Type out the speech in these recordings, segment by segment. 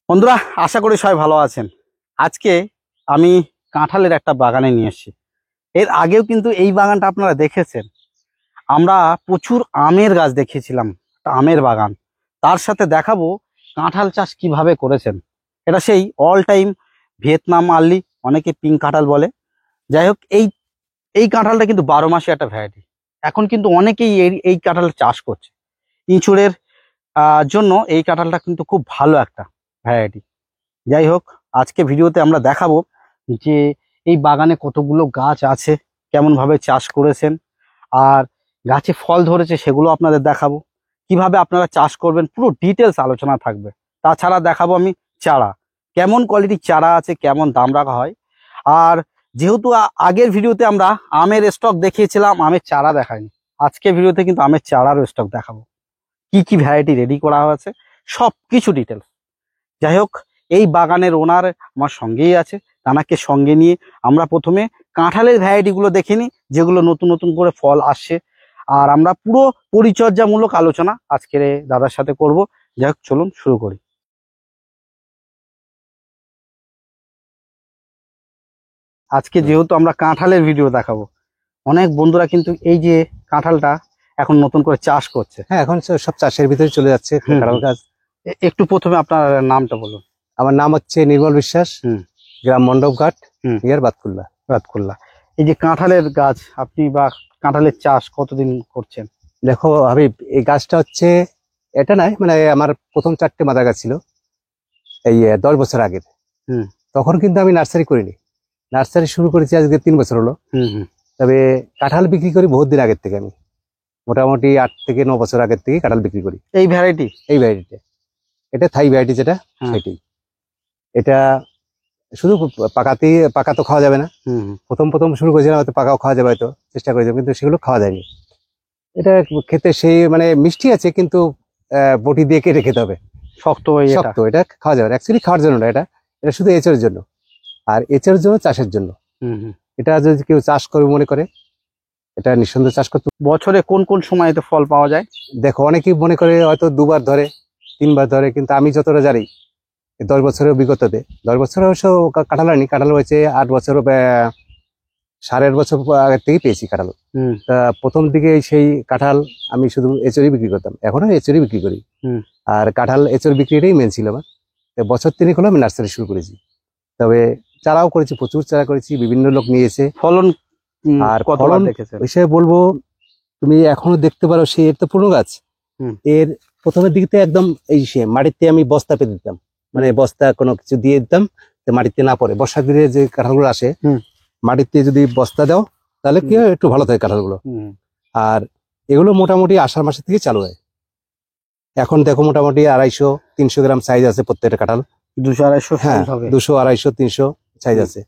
বন্ধুরা, আশা করি সবাই ভালো আছেন। আজকে আমি কাঁঠালের একটা বাগানে নিয়ে এসেছি। এর আগেও কিন্তু এই বাগানটা আপনারা দেখেছেন। আমরা প্রচুর আমের গাছ দেখিয়েছিলাম, আমের বাগান। তার সাথে দেখাবো কাঁঠাল চাষ কিভাবে করেছেন। এটা সেই অল টাইম ভিয়েতনাম আর্লি, অনেকে পিঙ্ক কাঁঠাল বলে। যাই হোক, এই কাঁঠালটা কিন্তু 12 মাসে একটা ভ্যারাইটি। এখন কিন্তু অনেকেই এই কাঁঠাল চাষ করছে ইঁচড়ের জন্য। এই কাঁঠালটা কিন্তু খুব ভালো একটা ভ্যারাইটি। যাই হোক, আজকে ভিডিওতে আমরা দেখাবো যে এই বাগানে কতগুলো গাছ আছে, কেমনভাবে চাষ করেছেন, আর গাছে ফল ধরেছে সেগুলো আপনাদের দেখাবো, কিভাবে আপনারা চাষ করবেন, পুরো ডিটেলস আলোচনা থাকবে। তাছাড়া দেখাবো আমি চারা, কেমন কোয়ালিটির চারা আছে, কেমন দাম রাখা হয়। আর যেহেতু আগের ভিডিওতে আমরা আমের স্টক দেখিয়েছিলাম, আমের চারা দেখাইনি। আজকে ভিডিওতে কিন্তু আমের চারারও স্টক দেখাবো, কি কি ভ্যারাইটি রেডি করা হয়েছে, সব কিছু ডিটেলস। যাই হোক, এই বাগানের ওনার আমার সঙ্গেই আছে। তানাকে সঙ্গে নিয়ে আমরা প্রথমে কাঁঠালের ভ্যারাইটিগুলো দেখে নিই, যেগুলো নতুন নতুন করে ফল আসছে। আর আমরা পুরো পরিচর্যামূলক আলোচনা আজকের দাদার সাথে করব। যাই হোক, চলুন শুরু করি। আজকে যেহেতু আমরা কাঁঠালের ভিডিও দেখাবো, অনেক বন্ধুরা কিন্তু এই যে কাঁঠালটা এখন নতুন করে চাষ করছে। হ্যাঁ, এখন সব চাষের ভিতরে চলে যাচ্ছে কাঁঠাল গাছ। একটু প্রথমে আপনার নামটা বলুন। আমার নাম হচ্ছে নির্মল বিশ্বাস, গ্রাম মণ্ডপঘাট, ইয়ার বাতকুল্লা। এই যে কাঁঠালের গাছ আপনি বা কাঁঠালের চাষ কতদিন করছেন? দেখো হাবিব, এই গাছটা হচ্ছে এটা নাই, মানে আমার প্রথম 4টে মাদার গাছ ছিল এই 10 বছর আগের। তখন কিন্তু আমি নার্সারি করিনি, নার্সারি শুরু করেছি আজকে 3 বছর হলো। তবে কাঁঠাল বিক্রি করি বহুত দিন আগের থেকে। আমি মোটামুটি 8 থেকে 9 বছর আগের থেকে কাঁঠাল বিক্রি করি। এই ভ্যারাইটিটা এটা থাই ভ্যারাইটি যেটা, সেটি। এটা শুধু পাকা তো খাওয়া যাবে না। প্রথম শুরু করেছিলাম, হয়তো পাকাও খাওয়া যাবে, হয়তো চেষ্টা করেছিলাম, কিন্তু সেগুলো খাওয়া যায়নি। এটা খেতে সেই মানে মিষ্টি আছে, কিন্তু বটি দিয়ে কেটে খেতে হবে, শক্ত। এটা খাওয়া যাবে না, অ্যাকচুয়ালি খাওয়ার জন্য না। এটা শুধু এঁচড়ের জন্য, আর এঁচড়ের জন্য চাষের জন্য। এটা যদি কেউ চাষ করবে মনে করে, এটা নিঃসন্দেহে চাষ করতে। বছরে কোন কোন সময় এতে ফল পাওয়া যায়? দেখো, অনেকেই মনে করে হয়তো 2বার ধরে, 3বার ধরে, কিন্তু আমি যতটা জানি 10 বছরের অভিজ্ঞতাতে, 10 বছর অবশ্য কাঁঠাল হয়নি, কাঁঠাল হয়েছে 8 বছর, 8.5 বছর আগের থেকেই পেয়েছি কাঁঠাল। তা প্রথম দিকে সেই কাঁঠাল আমি শুধু এঁচড়ই বিক্রি করতাম, এখনো এঁচড়ই বিক্রি করি। আর কাঁঠাল এঁচড় বিক্রিটাই মেন ছিল আমার। বছর 3 হলো আমি নার্সারি শুরু করেছি। তবে চারাও করেছি, প্রচুর চারা করেছি, বিভিন্ন লোক নিয়েছে। ফলন আর ফলন বিষয়ে বলবো, তুমি এখনো দেখতে পারো সে এর তো পুরনো গাছ। এর প্রথমের দিকে একদম এই সে মাটিতে আমি বস্তা পেতে দিতাম, মানে বস্তা কোনো কিছু দিয়ে দিতাম মাটিতে না পড়ে। বর্ষা দিনে যে কাঁঠালগুলো আসে, মাটিতে যদি বস্তা দাও তাহলে কি হয়, একটু ভালো থাকে কাঁঠালগুলো। আর এগুলো মোটামুটি আষাঢ় মাসের থেকে চালু হয়। এখন দেখো মোটামুটি 250-300 গ্রাম সাইজ আছে প্রত্যেকটা কাঁঠাল। 200-250, হ্যাঁ, 200, 250, 300 সাইজ আছে।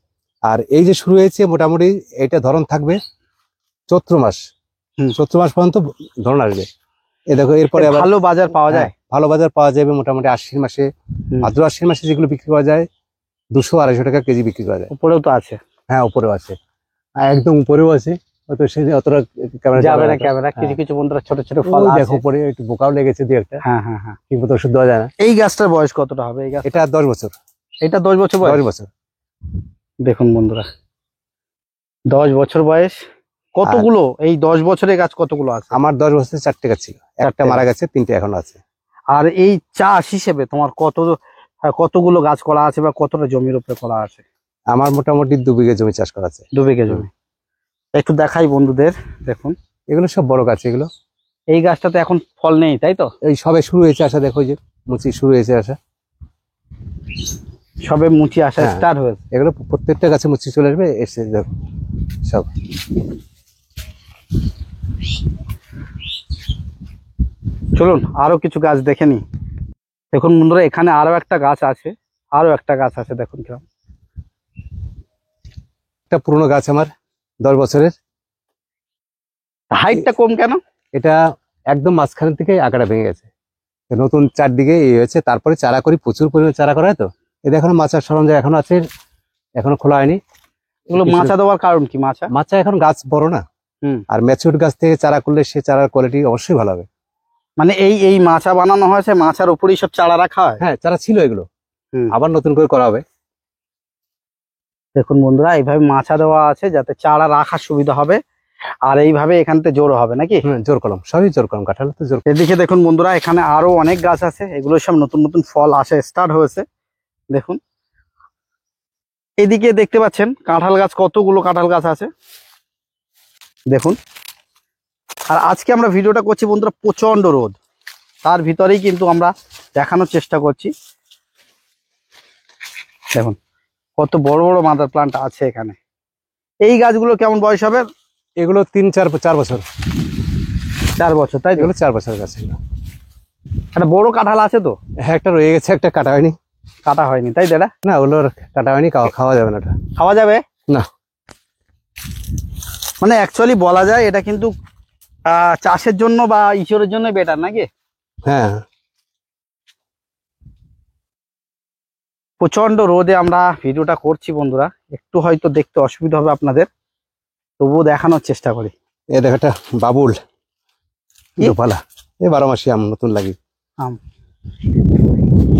আর এই যে শুরু হয়েছে, মোটামুটি এইটা ধরন থাকবে চৈত্র মাস পর্যন্ত ধরন আসবে। এ দেখো, এরপরে ভালো বাজার পাওয়া যায়, ভালো বাজার পাওয়া যাবে মোটামুটি আশ্বিন মাসে, ভাদ্র আশ্বিন মাসে যেগুলো বিক্রি করা যায় 200-250 টাকা কেজি বিক্রি করা যায়। উপরেও তো আছে? হ্যাঁ, উপরেও আছে, একদম উপরেও আছে। হয়তো সে অতটা ক্যামেরা যাবে না, ক্যামেরা কিছু বন্ধুরা ছোট ছোট ফল দেখো, উপরে একটু বোকাও লেগেছে দু একটা। হ্যাঁ, ঠিক মতো ওষুধ দেওয়া যায় না। এই গাছটার বয়স কতটা হবে? এই গাছ এটা 10 বছর। এটা 10 বছর বয়স? 10 বছর। দেখুন বন্ধুরা, 10 বছর বয়স। কতগুলো এই 10 বছরের গাছ কতগুলো আছে? আমার 10 বছরে 4টে গাছ ছিল, একটা মারা গেছে, 3টে এখনো আছে। আর এই চাষ হিসেবে তোমার কতগুলো গাছ করা আছে বা কতটা জমির উপরে করা আছে? আমার মোটামুটি 2 বিঘা জমি চাষ করা আছে। 2 বিঘা জমি। একটু দেখাই বন্ধুদের, দেখুন এগুলো সব বড় গাছ। এগুলো, এই গাছটাতে এখন ফল নেই, তাই তো? এই সবে শুরু হয়েছে আসা, দেখো যে মুচি শুরু হয়েছে আসা, সবে মুচি আসা স্টার্ট হয়েছে। এগুলো প্রত্যেকটা গাছে মুচি চলে আসবে, এসে দেখো সব। চলুন আরো কিছু গাছ দেখে নি। দেখুন বন্ধুরা, এখানে আরো একটা গাছ আছে, দেখুন কিরকম। একটা পুরনো গাছ আমার 10 বছরের। হাইটটা কম কেন? এটা একদম মাঝখান থেকে আগাটা ভেঙে গেছে, নতুন চারদিকে এই হয়েছে। তারপরে চারা করি, প্রচুর পরিমাণে চারা করা হয়। তো এটা এখনো মাচার সরঞ্জাম এখনো আছে, এখনো খোলা হয়নি। এগুলো মাচা দেওয়ার কারণ কি? মাচা এখন গাছ বড় না, আর ম্যাচিউর গাছ থেকে চারা করলে সে চারার কোয়ালিটি অবশ্যই ভালো হবে। মানে এই মাচা বানানো হয়েছে, মাচার উপরেই সব চারা রাখা হয়? হ্যাঁ, চারা ছিল এগুলো, হুম। আবার নতুন করে করা হবে। দেখুন বন্ধুরা, এইভাবে মাচা দেওয়া আছে যাতে চারা রাখার সুবিধা হবে, আর এইভাবে এখান থেকে জোর হবে নাকি? জোর কলম, সবই জোর কলম, কাঁঠাল তো জোর। এদিকে দেখুন বন্ধুরা, এখানে আরো অনেক গাছ আছে, এগুলো সব নতুন নতুন ফল আসে স্টার্ট হয়েছে। দেখুন এদিকে দেখতে পাচ্ছেন কাঁঠাল গাছ, কতগুলো কাঁঠাল গাছ আছে দেখুন। আর আজকে আমরা ভিডিওটা করছি বন্ধুরা প্রচন্ড রোদ, তার ভিতরেই কিন্তু আমরা দেখানোর চেষ্টা করছি। দেখুন কত বড় বড় মাদার প্লান্ট আছে এখানে। এই গাছগুলো কেমন বয়স হবে? এগুলো 4 বছর। 4 বছর, তাই তো? এগুলো 4 বছর গাছ। একটা বড় কাঁঠাল আছে তো? হ্যাঁ, একটা রয়ে গেছে, একটা কাটা হয়নি। কাটা হয়নি তাই দাদা? না, ওগুলোর কাটা হয়নি, খাওয়া যাবে না। ওটা খাওয়া যাবে না, মানে অ্যাকচুয়ালি বলা যায় এটা কিন্তু চাষের জন্য বা ইঁচড়ের জন্য বেটার নাকি? হ্যাঁ। প্রচন্ড রোদে আমরা ভিডিওটা করছি বন্ধুরা, একটু হয়তো দেখতে অসুবিধা হবে আপনাদের, তবুও দেখানোর চেষ্টা করি। এ দেখ, একটা বাবুল কি? দোপালা, এ 12 মাসি আম নতুন লাগি। আম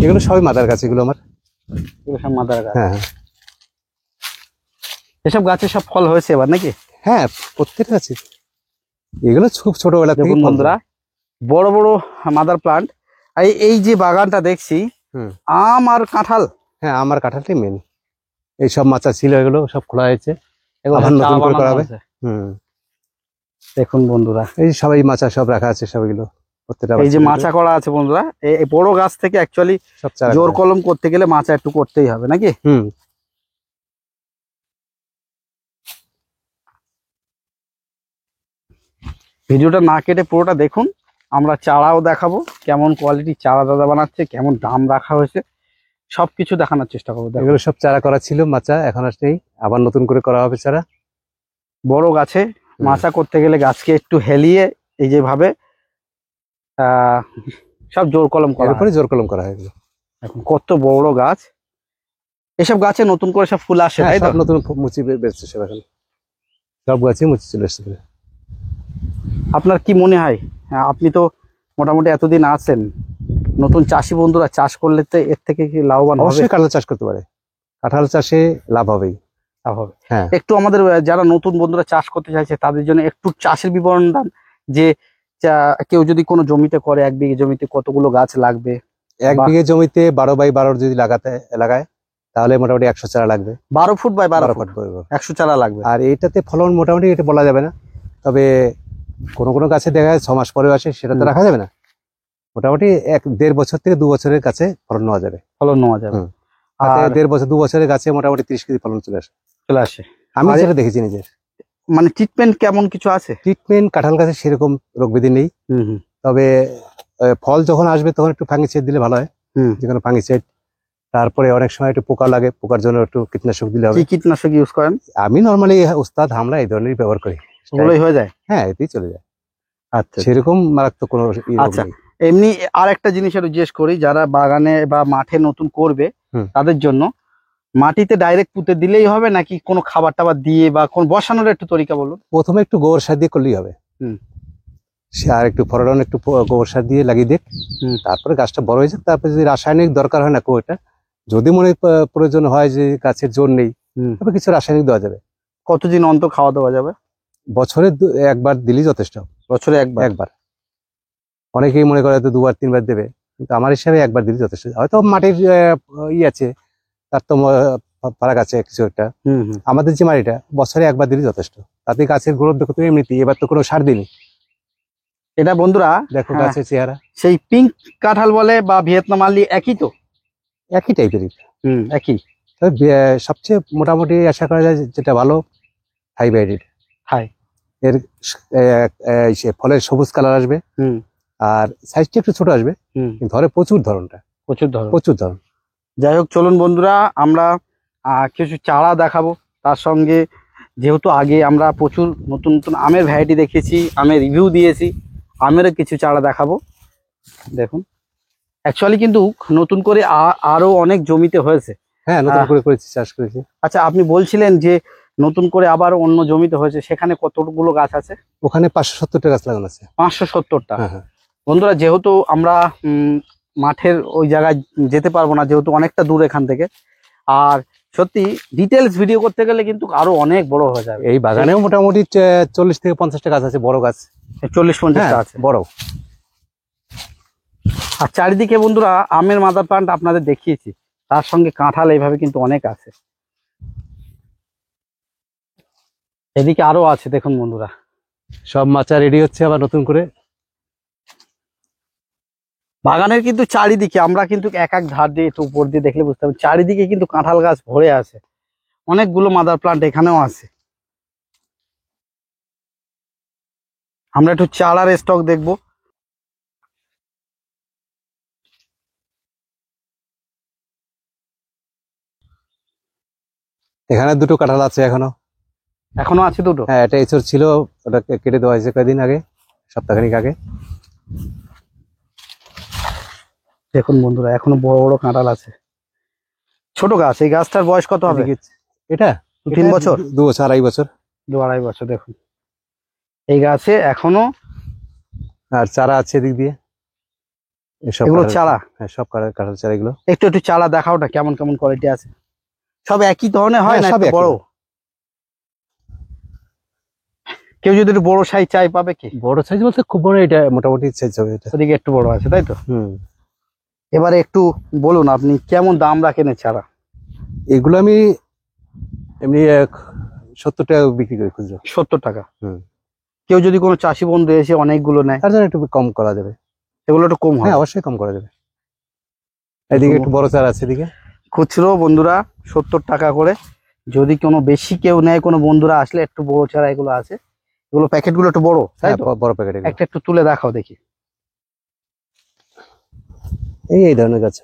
এগুলো সবই মাদার গাছ, এগুলো আমার। এগুলো সব মাদার গাছ। হ্যাঁ এসব গাছে সব ফল হয়েছে এবার নাকি? হ্যাঁ, প্রত্যেকটা গাছে। এগুলো খুব ছোটবেলা থেকে দেখুন বন্ধুরা, বড় বড় মাদার প্লান্ট। এই যে বাগানটা দেখছি, হুম। আম আর কাঁঠাল। হ্যাঁ, আমার কাঁঠালটাই মেন। এই সব মাচা ছিল, এগুলো সব খোলা হয়েছে, এগুলো আবার চা নতুন করে বানানো করা হবে। হয়েছে। হুম। দেখুন বন্ধুরা, এই সবাই মাচা সব রাখা আছে, সবগুলো প্রত্যেকটা এই যে বাচ্চা মাচা করা আছে বন্ধুরা, এই বড় গাছ থেকে অ্যাকচুয়ালি সব চারা জোর করা। কলম করতে গেলে মাচা একটু করতেই হবে নাকি? হুম। ভিডিওটা না কেটে পুরোটা দেখুন, আমরা চারাও দেখাবো, কেমন কোয়ালিটি চারা দাদা বানাচ্ছে, কেমন দাম রাখা হয়েছে, সবকিছু দেখানোর চেষ্টা করবো। দেখুন এগুলো সব চারা করা ছিল, মাচা এখন আর নেই, আবার নতুন করে করা হবে চারা। বড় গাছে মাচা করতে গেলে গাছকে একটু হেলিয়ে এই যেভাবে সব জোর কলম করা এরপরে হয়। জোর কলম করা হয় এগুলো। এখন কত বড় গাছ, এসব গাছে নতুন করে সব ফুল আসে হ্যাঁ, তাই তো? সব নতুন মুচি বেরোচ্ছে সব এখন, সব গাছে মুচি চলে এসছে। আপনার কি মনে হয়, আপনি তো মোটামুটি এতদিন আছেন, নতুন চাষি বন্ধুরা চাষ করলে তো এর থেকে কি লাভবান হবে? অবশ্যই কাঁঠাল চাষ করতে পারে, কাঁঠাল চাষে লাভ হবেই। লাভ হবে। হ্যাঁ। একটু আমাদের যারা নতুন বন্ধুরা চাষ করতে চাইছে তাদের জন্য একটু চাষের বিবরণ দেন, যে কেউ যদি কোনো জমিতে করে, 1 বিঘে জমিতে কতগুলো গাছ লাগবে? 1 বিঘে জমিতে 12 বাই 12 যদি লাগায় তাহলে মোটামুটি 100 চারা লাগবে। 12 ফুট বাই 12 ফুট, বরাবর। 100 চারা লাগবে। আর এটাতে ফলন মোটামুটি এটা বলা যাবে না, তবে কোনো কোনো গাছে দেখা যায় 6 মাস পরে আসে, সেটা তো রাখা যাবে না। মোটামুটি 1-1.5 বছর থেকে 2 বছরের কাছে ফলন নেওয়া যাবে। ফলন নেওয়া যাবে। হুম। আর 1.5 বছর 2 বছরের গাছে মোটামুটি 30 কেজি ফলন চলে আসে। চলে আসে। আমি আর যেটা দেখেছি নিজের। মানে ট্রিটমেন্ট কেমন কিছু আছে? ট্রিটমেন্ট কাঁঠাল গাছে সেরকম রোগব্যাধি নেই, তবে ফল যখন আসবে তখন একটু ফাঙ্গিসাইড দিলে ভালো হয়, যে কোনো ফাঙ্গিসাইড। তারপরে অনেক সময় একটু পোকা লাগে, পোকার জন্য একটু কীটনাশক দিলে হবে। কি কীটনাশক ইউজ করেন? আমি নর্মালি ওস্তাদ হামলা এই ধরনেরই ব্যবহার করি, ওগুলোই হয়ে যায়? হ্যাঁ, এতেই চলে যায়। আচ্ছা, সেরকম মারাত্মক কোনো রোগ আচ্ছা। নেই। এমনি আর একটা জিনিস একটু জিজ্ঞেস করি, যারা বাগানে বা মাঠে নতুন করবে তাদের জন্য, মাটিতে ডাইরেক্ট পুঁতে দিলেই হবে নাকি কোনো খাবার টাবার দিয়ে বা কোন বসানোর একটু তরিকা বলুন? প্রথমে একটু গোবর সার দিয়ে করলেই হবে, আর একটু ফরন একটু গোবর সার দিয়ে লাগিয়ে দেখ, তারপরে গাছটা বড় হয়ে যাক। তারপরে যদি রাসায়নিক দরকার হয় না খুব একটা, যদি মনে প্রয়োজন হয় যে গাছের জোর নেই, তবে কিছু রাসায়নিক দেওয়া যাবে। কতদিন অন্তর খাওয়া দেওয়া যাবে? বছরে একবার দিলেই যথেষ্ট। বছরে একবার? অনেকেই মনে করে হয়তো 2-3 বার দেবে, কিন্তু আমার হিসাবে একবার দিলে যথেষ্ট। হয়তো মাটির আছে, তার তো ফারাক আছে কিছু একটা। আমাদের যে মাটিটা, বছরে একবার দিলে যথেষ্ট, তাতে গাছের গ্রোথ দেখো তো এমনিতেই। এবার তো কোনো সার দিনি। এটা বন্ধুরা দেখো গাছের চেহারা, সেই পিঙ্ক কাঁঠাল বলে বা ভিয়েতনাম আলি একই তো? একই টাইপেরই। একই। তবে সবচেয়ে মোটামুটি আশা করা যায় যেটা ভালো, হাইব্রিড। এর ফলের সবুজ কালার আসবে, আর সাইজটা একটু ছোট আসবে, কিন্তু ধরে প্রচুর ধরনটা, প্রচুর ধরন। যাই হোক, চলুন বন্ধুরা আমরা কিছু চারা দেখাবো। তার সঙ্গে যেহেতু আগে আমরা প্রচুর নতুন নতুন আমের ভ্যারাইটি দেখিয়েছি, আমের রিভিউ দিয়েছি, আমেরও কিছু চারা দেখাবো। দেখুন অ্যাকচুয়ালি কিন্তু নতুন করে আরো অনেক জমিতে হয়েছে। হ্যাঁ, নতুন করে করেছি, চাষ করেছি। আচ্ছা, আপনি বলছিলেন যে নতুন করে আবার অন্য জমিতে হয়েছে, সেখানে কতগুলো গাছ আছে? ওখানে 570টা গাছ লাগানো আছে। 570টা? হ্যাঁ। বন্ধুরা, যেহেতু আমরা মাঠের ওই জায়গায় যেতে পারবো না, যেহেতু অনেকটা দূর এখান থেকে। আর সত্যি ডিটেলস ভিডিও করতে গেলে কিন্তু আরো অনেক বড় হয়ে যাবে। এই বাগানেও মোটামুটি 40 থেকে 50টা গাছ আছে, বড় গাছ। 40-50টা হ্যাঁ, আছে বড়। আর চারিদিকে বন্ধুরা আমের মাদার প্লান্ট আপনাদের দেখিয়েছি, তার সঙ্গে কাঁঠাল এইভাবে কিন্তু অনেক আছে। এদিকে আরো আছে দেখুন বন্ধুরা। সব মাচা রেডি হচ্ছে আবার নতুন করে। বাগানের কিন্তু চারিদিকে আমরা কিন্তু এক এক ধার দিয়ে একটু উপর দিয়ে দেখলে বুঝতে পারবেন, চারিদিকে কিন্তু কাঁঠাল গাছ ভরে আছে। অনেকগুলো মাদার প্লান্ট এখানেও আছে। আমরা একটু চারার স্টক দেখবো। এখানে দুটো কাঁঠাল আছে এখনো। এখনো আছে দুটো। হ্যাঁ, এটা এঁচড় ছিল, ওটা কেটে দেওয়া হয়েছে কয়েকদিন আগে, সপ্তাহখানিক আগে। দেখুন বন্ধুরা এখনো বড় বড় কাঁঠাল আছে। ছোট গাছ, এই গাছটার বয়স কত হবে? এটা 3 বছর, 2 বছর, 2.5 বছর। 2-2.5 বছর। দেখুন এই গাছে এখনো। আর চারা আছে এদিক দিয়ে, এগুলো চারা? হ্যাঁ, সব কাঁঠাল চারা এগুলো। একটু একটু চারা দেখাও না, কেমন কেমন কোয়ালিটি আছে। সব একই ধরনের হয় না হ্যাঁ, সব একটু একই। বড়? কেউ যদি একটু বড় সাইজ চাই পাবে কি? বড় সাইজ বলতে খুব বড়, এটা মোটামুটি সাইজ হবে এটা। ওদিকে একটু বড় আছে তাই তো? হুম। এবারে একটু বলুন আপনি কেমন দাম রাখেন এর চারা? এগুলো আমি এমনি 70 টাকা বিক্রি করি খুচরো। 70 টাকা। হুম। কেউ যদি কোনো চাষি বন্ধু এসে অনেকগুলো নেয়, তার জন্য একটু কম করা যাবে। এগুলো একটু কম হয়? হ্যাঁ, অবশ্যই কম করা যাবে। এদিকে একটু বড় চারা আছে এদিকে। খুচরো বন্ধুরা 70 টাকা করে। যদি কোনো বেশি কেউ নেয়, কোনো বন্ধুরা আসলে একটু বড় চারা এগুলো আছে। এগুলো প্যাকেটগুলো একটু বড় তাই হ্যাঁ, তো? বড় প্যাকেট। একটা একটু তুলে দেখাও দেখি। এই ধরনের গাছ,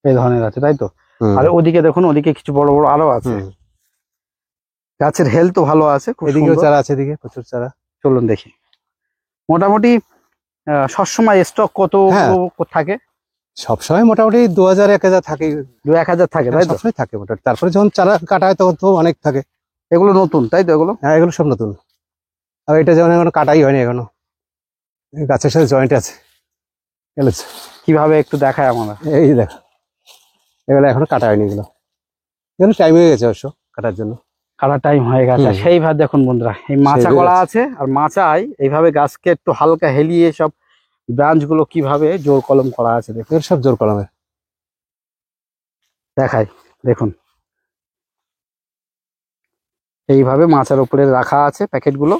এই ধরনের আছে তাই তো? হুম। আর ওদিকে দেখুন, ওদিকে কিছু বড় বড় আরো আছে। হুম। গাছের হেলথ ভালো আছে, খুব এদিকেও সুন্দর। চারা আছে, এদিকে প্রচুর চারা। চলুন দেখি। মোটামুটি সবসময় স্টক কত হ্যাঁ। থাকে? সবসময় মোটামুটি 2000-1000 থাকে। 2-1000 থাকে তাই তো? সবসময় থাকে মোটামুটি। তারপরে যখন চারা কাটা হয় তখন তো অনেক থাকে। এগুলো নতুন তাই তো? এগুলো হ্যাঁ, এগুলো সব নতুন। আর এটা যেমন এখনো কাটাই হয়নি এখনো, এই গাছের সাথে জয়েন্ট আছে। কিভাবে একটু দেখায় আমরা। এই দেখো, এগুলো এখনো কাটা হয়নি। এগুলো টাইম হয়ে গেছে অবশ্য কাটার জন্য। কাটার টাইম হয়ে গেছে। হুম। সেইভাবে দেখুন বন্ধুরা, এই মাচা সেইভাবে করা আছে, আর মাচায় এইভাবে গাছকে একটু হালকা হেলিয়ে সব ব্রাঞ্চ গুলো কিভাবে জোর কলম করা আছে দেখুন। এগুলো সব জোর কলমের। দেখাই দেখুন, এইভাবে মাচার উপরে রাখা আছে প্যাকেট গুলো।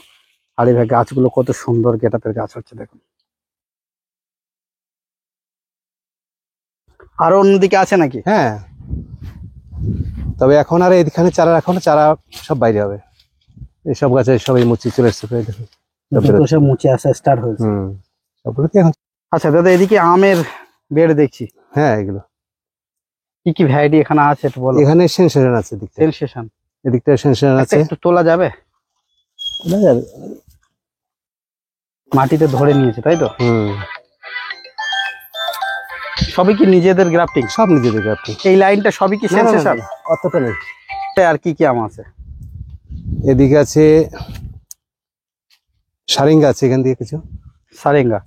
আর এইভাবে গাছগুলো কত সুন্দর গেটআপের গাছ হচ্ছে দেখুন। আর অন্যদিকে আছে নাকি? হ্যাঁ, তবে এখন আর এখানে চারা, এখনো চারা সব বাইরে হবে। এইসব গাছে সবাই মুচি চলে এসছে প্রায় দেখুন। সব মুচে আসা স্টার্ট হয়েছে। হুম, সবগুলোতে এখন। আচ্ছা দাদা, এদিকে আমের বেড দেখছি। হ্যাঁ, এগুলো কি কি ভ্যারাইটি এখানে আছে একটু বলো। এখানে সেনসেশন আছে, সেনসেশন। এদিকটা সেনসেশন আছে। একটু তোলা যাবে? মাটিতে ধরে নিয়েছে তাই তো? হুম। সবই কি নিজেদের গ্রাফটিং? সব নিজেদের গ্রাফটিং। এই লাইনটা সবই কি সেনসেশন? অতটা নেই। আর কি কি আম আছে? এদিকে আছে সারিঙ্গা আছে, এখান দিয়ে কিছু সারেঙ্গা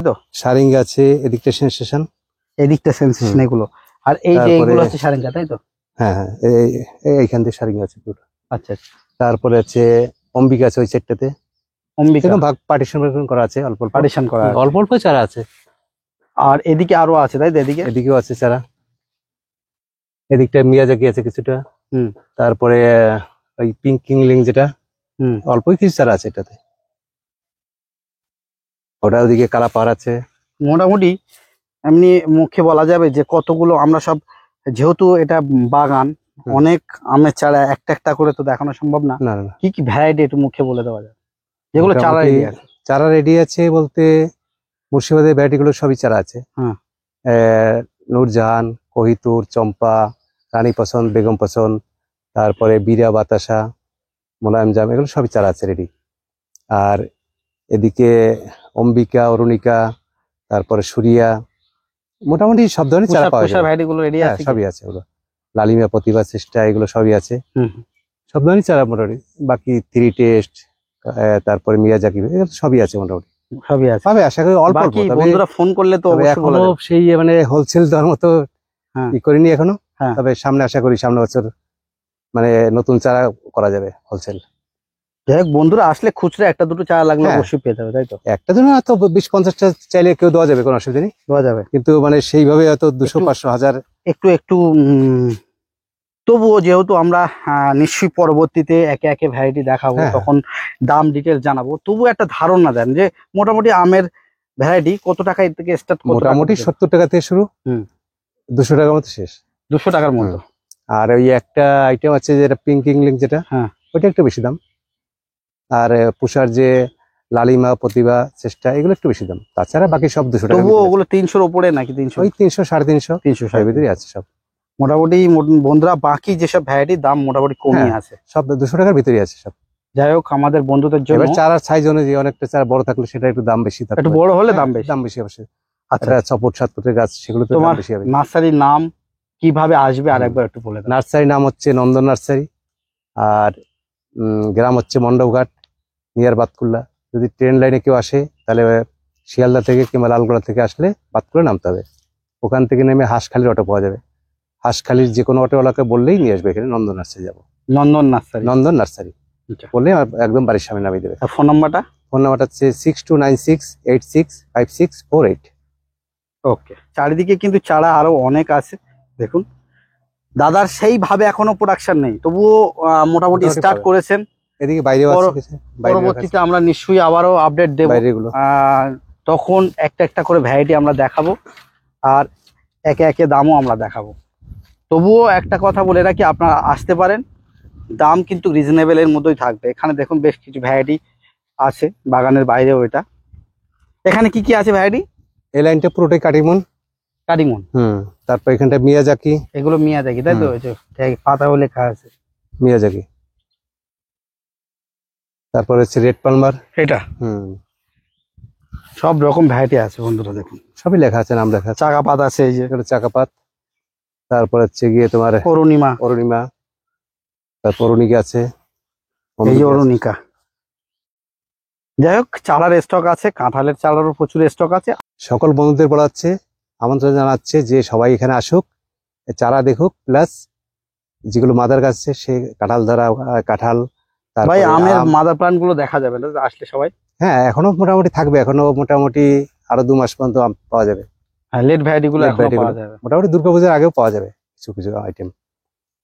তো? সারিঙ্গা আছে, এদিকটা সেনসেশন। এদিকটা সেনসেশন এগুলো। আর এই যে এগুলো হচ্ছে সারেঙ্গা তাই তো? হ্যাঁ, হ্যাঁ, এইখান দিয়ে সারিঙ্গা আছে পুরো। আচ্ছা আচ্ছা। তারপরে আছে অম্বিকা আছে ওই সাইডটাতে। অম্বিকা ভাগ পার্টিশন করা আছে, অল্প অল্প পার্টিশন করা আছে। অল্প অল্প চারা আছে। আর এদিকে আরো আছে তাই তো? এদিকেও আছে চারা। এদিকটা মিয়াজাকি আছে কিছুটা। হুম। তারপরে ওই পিঙ্ক কিংলিং যেটা, অল্পই কিছু চারা আছে এটাতে। ওটা ওদিকে কালাপাড় আছে। মোটামুটি এমনি মুখে বলা যাবে যে কতগুলো আমরা সব, যেহেতু এটা বাগান, অনেক আমের চারা একটা একটা করে তো দেখানো সম্ভব না। না, কি কি ভ্যারাইটি একটু মুখে বলে দেওয়া যায় যেগুলো চারা রেডি আছে? চারা রেডি আছে বলতে মুর্শিদাবাদের ভ্যারাইটি গুলো সবই চারা আছে। হ্যাঁ। নূরজাহান, কোহিতুর, চম্পা, রানী পছন্দ, বেগম পছন্দ, তারপরে বীরা, বাতাসা, মোলায়েম জাম, এগুলো সবই চারা আছে রেডি। আর এদিকে অম্বিকা, অরুণিকা, তারপরে সুরিয়া, মোটামুটি সব ধরনের চারা পাওয়া যায়। ভ্যারাইটি গুলো রেডি আছে? সবই আছে ওগুলো। লালিমা, প্রতিভা, চেষ্টা, এগুলো সবই আছে। সব ধরনের চারা মোটামুটি। বাকি 3 টেস্ট, তারপরে মিয়াজাকি, এগুলো সবই আছে মোটামুটি। সবই আছে। পাবে আশা করি, অল্প অল্প। বাকি তবে বন্ধুরা ফোন করলে তো তবে অবশ্যই বলে এখনো দেব। সেই মানে হোলসেল দেওয়ার মতো হ্যাঁ। ই করিনি এখনো। হ্যাঁ। তবে সামনে আশা করি সামনে বছর মানে নতুন চারা করা যাবে হোলসেল। যাই হোক, বন্ধুরা আসলে খুচরা একটা দুটো চারা লাগলে হ্যাঁ। অবশ্যই পেয়ে যাবে, তাই তো? একটা দিন হয়তো 20-50টা চাইলে কেউ দেওয়া যাবে, কোনো অসুবিধা নেই। দেওয়া যাবে। কিন্তু মানে সেইভাবে হয়তো 200, একটু- 500, 1000 একটু একটু তবুও যেহেতু আমরা নিশ্চয়ই পরবর্তীতে একে একে ভ্যারাইটি দেখাবো, হ্যাঁ। তখন দাম ডিটেলস জানাবো, তবুও একটা ধারণা দেন যে মোটামুটি আমের ভ্যারাইটি কত টাকা থেকে স্টার্ট, মোটামুটি 70 টাকা থেকে শুরু, হুম। 200 টাকার মতো শেষ। 200 টাকার মতো। আর ওই একটা আইটেম আছে যেটা পিঙ্ক ইংলিং, যেটা হ্যাঁ। ওইটা একটু বেশি দাম। আর পুষার যে লালিমা, প্রতিভা, চেষ্টা, এগুলো একটু বেশি দাম। তাছাড়া বাকি সব 200 টাকা। তবুও ওগুলো 300-র উপরে নাকি? 300, ওই 300, 350, 300 এর ভিতরেই আছে সব। মোটামুটি বন্ধুরা বাকি যেসব ভ্যারাইটির দাম মোটামুটি কমই হ্যাঁ। আছে, সব 200 টাকার ভিতরেই আছে সব। যাই হোক আমাদের বন্ধুদের জন্য এবার চারার সাইজ অনুযায়ী অনেকটা চারা বড় থাকলে সেটা একটু দাম বেশি থাকবে। একটু বড় হলে দাম বেশি। দাম বেশি অবশ্যই। আচ্ছা, একটা 6 ফুট 7 ফুটের গাছ, সেগুলো তো দাম তোমার বেশি হবে। নার্সারির নাম কিভাবে আসবে আর একবার একটু বলে দাও। নার্সারির নাম হচ্ছে নন্দন নার্সারি, আর গ্রাম হচ্ছে মণ্ডপঘাট, নিয়ার বাতকুল্লা। যদি ট্রেন লাইনে কেউ আসে তাহলে শিয়ালদা থেকে কিংবা লালগোলা থেকে আসলে বাতকুল্লা নামতে হবে। ওখান থেকে নেমে হাঁসখালির অটো পাওয়া যাবে। হাঁসখালির যে কোনো অটোওয়ালাকে বললেই নিয়ে আসবে এখানে, নন্দন নার্সারি যাবো। নন্দন নার্সারি, নন্দন নার্সারি আচ্ছা। বললে একদম বাড়ির সামনে নামিয়ে দেবে। আর ফোন নাম্বারটা? ফোন নাম্বারটা হচ্ছে 6296865648। ওকে। চারিদিকে কিন্তু চারা আরো অনেক আছে, দেখুন দাদার সেইভাবে এখনো প্রোডাকশন নেই, তবুও মোটামুটি মোটামুটি স্টার্ট পাবে। করেছেন। এদিকে বাইরেও আছে কিছু, পরবর্তীতে আমরা নিশ্চয়ই আবারও আপডেট দেব, বাইরে গুলো। তখন একটা একটা করে ভ্যারাইটি আমরা দেখাবো আর একে একে দামও আমরা দেখাবো। তবুও একটা কথা বলে রাখি, আপনারা আসতে পারেন, দাম কিন্তু রিজনেবল এর মধ্যেই থাকবে। এখানে দেখুন বেশ কিছু ভ্যারাইটি আছে বাগানের বাইরেও। এটা এখানে কি কি আছে ভ্যারাইটি? এই লাইনটা পুরোটাই কাটিমন। কাটিমন, তারপর এখানটা মিয়াজাকি। এগুলো মিয়াজাকি, তাই তো? পাতাও লেখা আছে মিয়াজাকি। তারপর হচ্ছে রেড পালমার। এটা সব রকম ভ্যারাইটি আছে বন্ধুরা, দেখুন সবই লেখা আছে, নাম লেখা আছে। চাকা পাত আছে, এই যে এখানে চাকাপাত। তারপর হচ্ছে গিয়ে তোমার অরুণিমা, অরুণিমা। তারপর অরুণিকা আছে, এই যে অরুণিকা। যাই হোক, চারার স্টক আছে, কাঁঠালের চারারও প্রচুর স্টক আছে। সকল বন্ধুদের বলা হচ্ছে, আমন্ত্রণ জানাচ্ছে যে সবাই এখানে আসুক, চারা দেখুক, প্লাস যেগুলো মাদার গাছ আছে সে কাঁঠাল ধরা কাঁঠাল। ভাই তারপরে আমের আম। মাদার প্লান্ট গুলো দেখা যাবে না আসলে সবাই? হ্যাঁ, এখনো মোটামুটি থাকবে, এখনো মোটামুটি আরো 2 মাস পর্যন্ত আম পাওয়া যাবে। হ্যাঁ, লেট ভ্যারাইটি গুলো Late এখনো variety পাওয়া গুলো। যাবে। মোটামুটি দুর্গাপূজার আগেও পাওয়া যাবে কিছু কিছু আইটেম,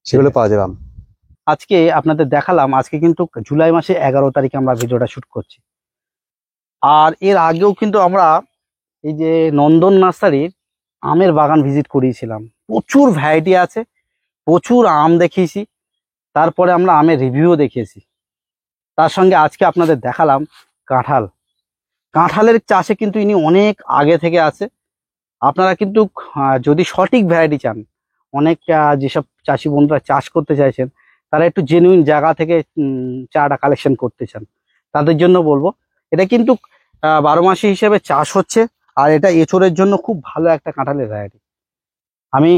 সেগুলো পাওয়া যাবে আম। আজকে আপনাদের দেখালাম, আজকে কিন্তু জুলাই মাসে 11 তারিখে আমরা ভিডিওটা শুট করছি। আর এর আগেও কিন্তু আমরা এই যে নন্দন নার্সারির আমের বাগান ভিজিট করিয়েছিলাম। প্রচুর ভ্যারাইটি আছে, প্রচুর আম দেখিয়েছি, তারপরে আমরা আমের রিভিউও দেখিয়েছি। তার সঙ্গে আজকে আপনাদের দেখালাম কাঁঠাল। কাঁঠালের চাষে কিন্তু ইনি অনেক আগে থেকে আছে। আপনারা কিন্তু যদি সঠিক ভ্যারাইটি চান, অনেক যেসব চাষি বন্ধুরা চাষ করতে চাইছেন, তারা একটু জেনুইন জায়গা থেকে চারাটা কালেকশন করতে চান, তাদের জন্য বলবো এটা কিন্তু 12 মাসি হিসেবে চাষ হচ্ছে। আর এটা এঁচোড়ের জন্য খুব ভালো একটা কাঁঠালের ভ্যারাইটি। আমি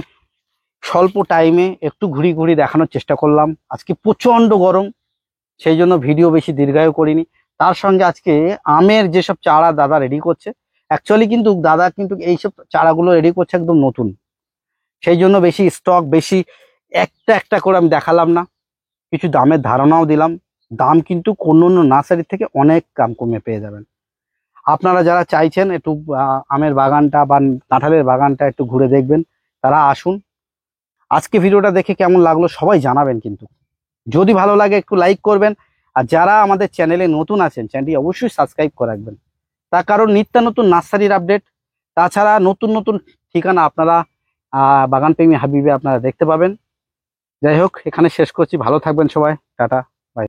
স্বল্প টাইমে একটু ঘুরি ঘুরি দেখানোর চেষ্টা করলাম। আজকে প্রচণ্ড গরম, সেই জন্য ভিডিও বেশি দীর্ঘায়ু করিনি। তার সঙ্গে আজকে আমের যেসব চারা দাদা রেডি করছে, অ্যাকচুয়ালি কিন্তু দাদা কিন্তু এইসব চারাগুলো রেডি করছে একদম নতুন, সেই জন্য বেশি স্টক বেশি একটা একটা করে আমি দেখালাম না, কিছু দামের ধারণাও দিলাম। দাম কিন্তু অন্য নার্সারি থেকে অনেক দাম কমে পেয়ে যাবেন। আপনারা যারা চাইছেন একটু আমের বাগানটা বা কাঁঠালের বাগানটা একটু ঘুরে দেখবেন, তারা আসুন। আজকে ভিডিওটা দেখে কেমন লাগলো সবাই জানাবেন কিন্তু। যদি ভালো লাগে একটু লাইক করবেন, আর যারা আমাদের চ্যানেলে নতুন আছেন চ্যানেলটি অবশ্যই সাবস্ক্রাইব করে রাখবেন, তার কারণ নিত্য নতুন নার্সারির আপডেট, তাছাড়া নতুন নতুন ঠিকানা আপনারা বাগানপ্রেমী হাবিবে আপনারা দেখতে পাবেন। যাই হোক, এখানে শেষ করছি। ভালো থাকবেন সবাই, টাটা।